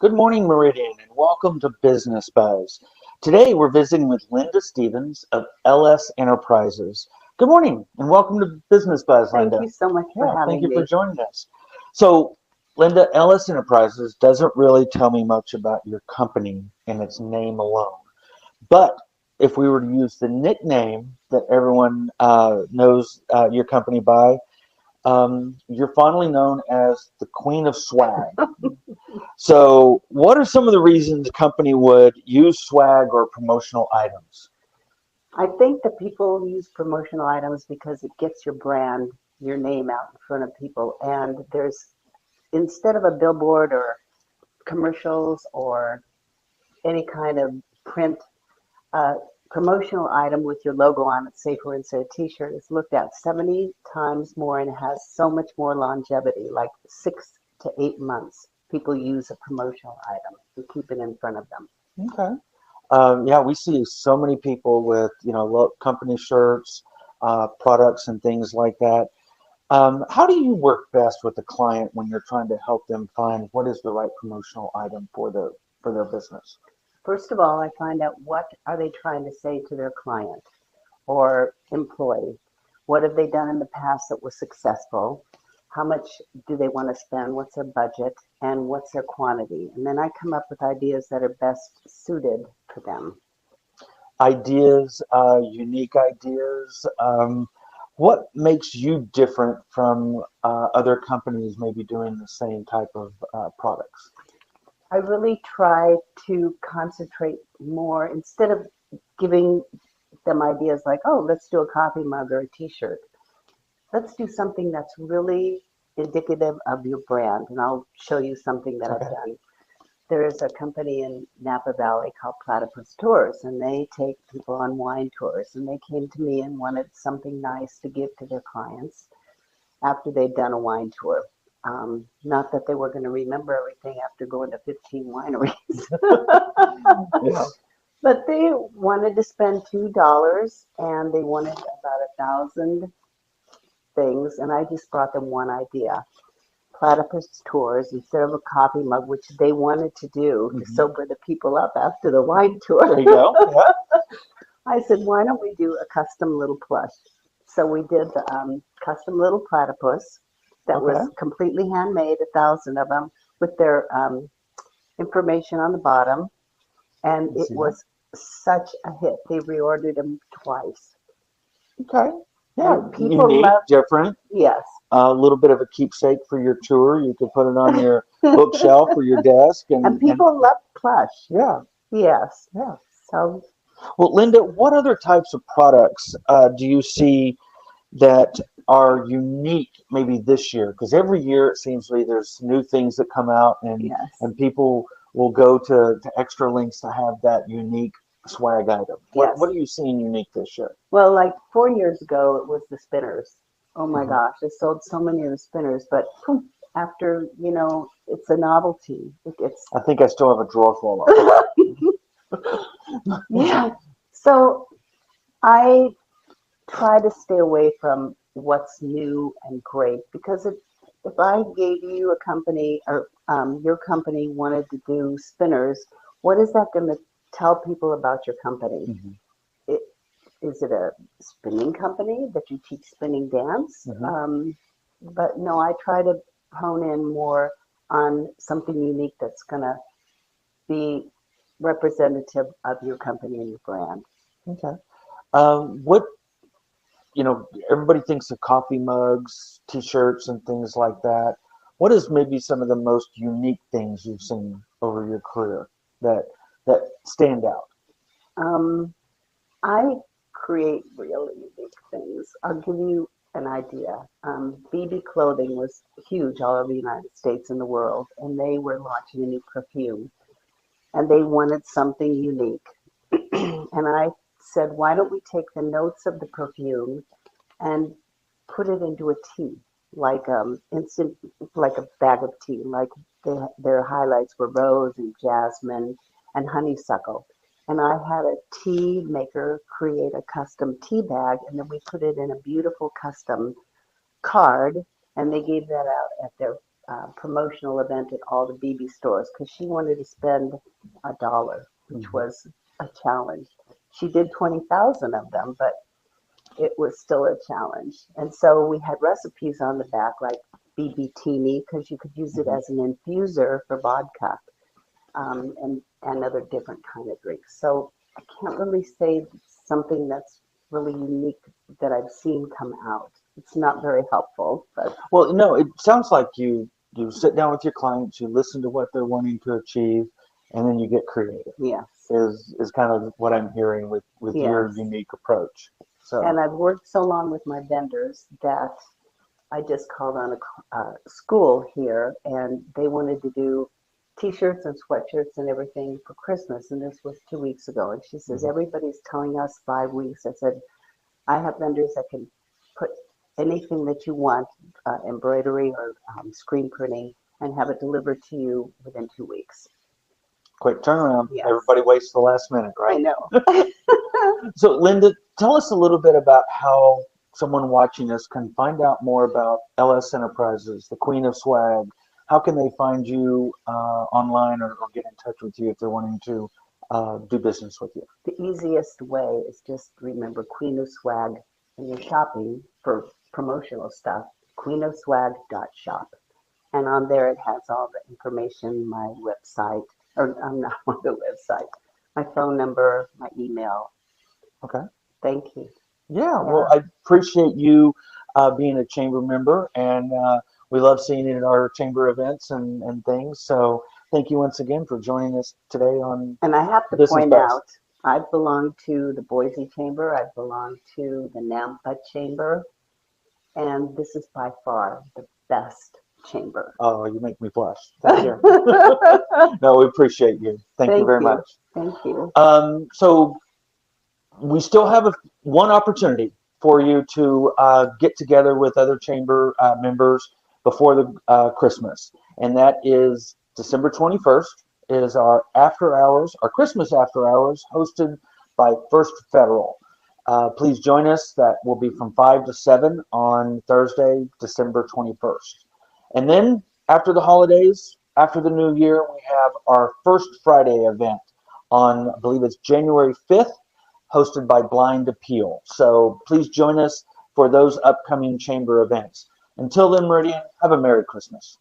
Good morning, Meridian, and welcome to Business Buzz. Today we're visiting with Linda Stevens of LS Enterprises. Good morning, and welcome to Business Buzz, Thank Linda. you so much for Thank having you for me. joining us. So, Linda, LS Enterprises doesn't really tell me much about your company and its name alone. But if we were to use the nickname that everyone knows your company by, you're fondly known as the Queen of Swag. So, what are some of the reasons a company would use swag or promotional items? I think that people use promotional items because it gets your brand, your name out in front of people. And instead of a billboard or commercials or any kind of print, uh, promotional item with your logo on it, say for instance a t-shirt, is looked at 70 times more and has so much more longevity, like 6 to 8 months. People use a promotional item and keep it in front of them. Okay. Yeah, we see so many people with, company shirts, products, and things like that. How do you work best with the client when you're trying to help them find what is the right promotional item for their business? First of all, I find out what are they trying to say to their client or employee. What have they done in the past that was successful? How much do they want to spend? What's their budget? And what's their quantity? And then I come up with ideas that are best suited for them. Ideas, unique ideas. What makes you different from other companies maybe doing the same type of products? I really try to concentrate more instead of giving them ideas like, oh, let's do a coffee mug or a t-shirt. Let's do something that's really indicative of your brand. And I'll show you something that I've Okay. done. There is a company in Napa Valley called Platypus Tours, and they take people on wine tours. And they came to me and wanted something nice to give to their clients after they'd done a wine tour. Not that they were going to remember everything after going to 15 wineries, Yeah. but they wanted to spend $2 and they wanted about 1,000 things. And I just brought them one idea. Platypus tours instead of a coffee mug, which they wanted to do to Mhm. sober the people up after the wine There tour. you go. Yeah. I said, why don't we do a custom little plush? So we did the custom little platypus that was Okay. completely handmade, 1,000 of them, with their information on the bottom. And I it see that. was such a hit. They reordered them twice. Okay. Yeah. And people Unique, loved, different. yes. A little bit of a keepsake for your tour. You could put it on your bookshelf or your desk, And and people loved plush. yeah, Yes. yeah. So Well, Linda, what other types of products do you see that are unique maybe this year? Because every year it seems like there's new things that come out, yes, and people will go to extra links to have that unique swag item. What yes. are you seeing unique this year? Well, like 4 years ago, it was the spinners. Oh my Hmm. gosh, they sold so many of the spinners, but poof, after, it's a novelty. It gets, I think I still have a drawer full of them. yeah. So I try to stay away from what's new and great because if I gave you a company or your company wanted to do spinners, what is that going to tell people about your company? Mhm, It, is it a spinning company that you teach spinning dance? mhm. But no, I try to hone in more on something unique that's going to be representative of your company and your brand. Okay. What everybody thinks of coffee mugs, T-shirts, and things like that. What is maybe some of the most unique things you've seen over your career that stand out? Um, I create really unique things. I'll give you an idea. BB Clothing was huge all over the United States and the world, and they were launching a new perfume, and they wanted something unique. And I said, why don't we take the notes of the perfume and put it into a tea, like instant, like a bag of tea. Like their highlights were rose and jasmine and honeysuckle. And I had a tea maker create a custom tea bag, and then we put it in a beautiful custom card, and they gave that out at their promotional event at all the BB stores because she wanted to spend $1, which Mhm. was a challenge. She did 20,000 of them, but it was still a challenge. And so we had recipes on the back like BB Teeny because you could use it Mhm. as an infuser for vodka and other different kind of drinks. So I can't really say something that's really unique that I've seen come out. It's not very helpful, but Well, no, it sounds like you sit down with your clients, you listen to what they're wanting to achieve, and then you get creative. yes, Is kind of what I'm hearing with your yes. unique approach. So, And I've worked so long with my vendors that I just called on a school here, and they wanted to do T-shirts and sweatshirts and everything for Christmas. And this was 2 weeks ago. And she says, mhm. everybody's telling us 5 weeks. I said, I have vendors that can put anything that you want, embroidery or screen printing, and have it delivered to you within 2 weeks. Quick turnaround. Yes, Everybody waits the last minute, I right? know. So, Linda, tell us a little bit about how someone watching us can find out more about LS Enterprises, the Queen of Swag. How can they find you online or get in touch with you if they're wanting to do business with you? The easiest way is just remember Queen of Swag when you're shopping for promotional stuff, queenofswag.shop. And on there it has all the information, my website, or I'm not on the website, my phone number, my email. Okay. Thank you. Yeah, well, Yeah. I appreciate you being a chamber member, and we love seeing you at our chamber events and things. So thank you once again for joining us today on And I have to Business point Buzz. out, I've belonged to the Boise Chamber, I've belonged to the Nampa Chamber, and this is by far the best chamber. Oh, you make me blush. Thank you. No, we appreciate you. Thank you Thank very you. much. Thank you. So we still have one opportunity for you to get together with other chamber members before the Christmas, and that is December 21st. Is our after hours, our Christmas after hours, hosted by First Federal. Please join us. That will be from 5 to 7 on Thursday, December 21st. And then after the holidays, after the new year, we have our First Friday event on, I believe it's January 5th, hosted by Blind Appeal. So please join us for those upcoming chamber events. Until then, Meridian, have a Merry Christmas.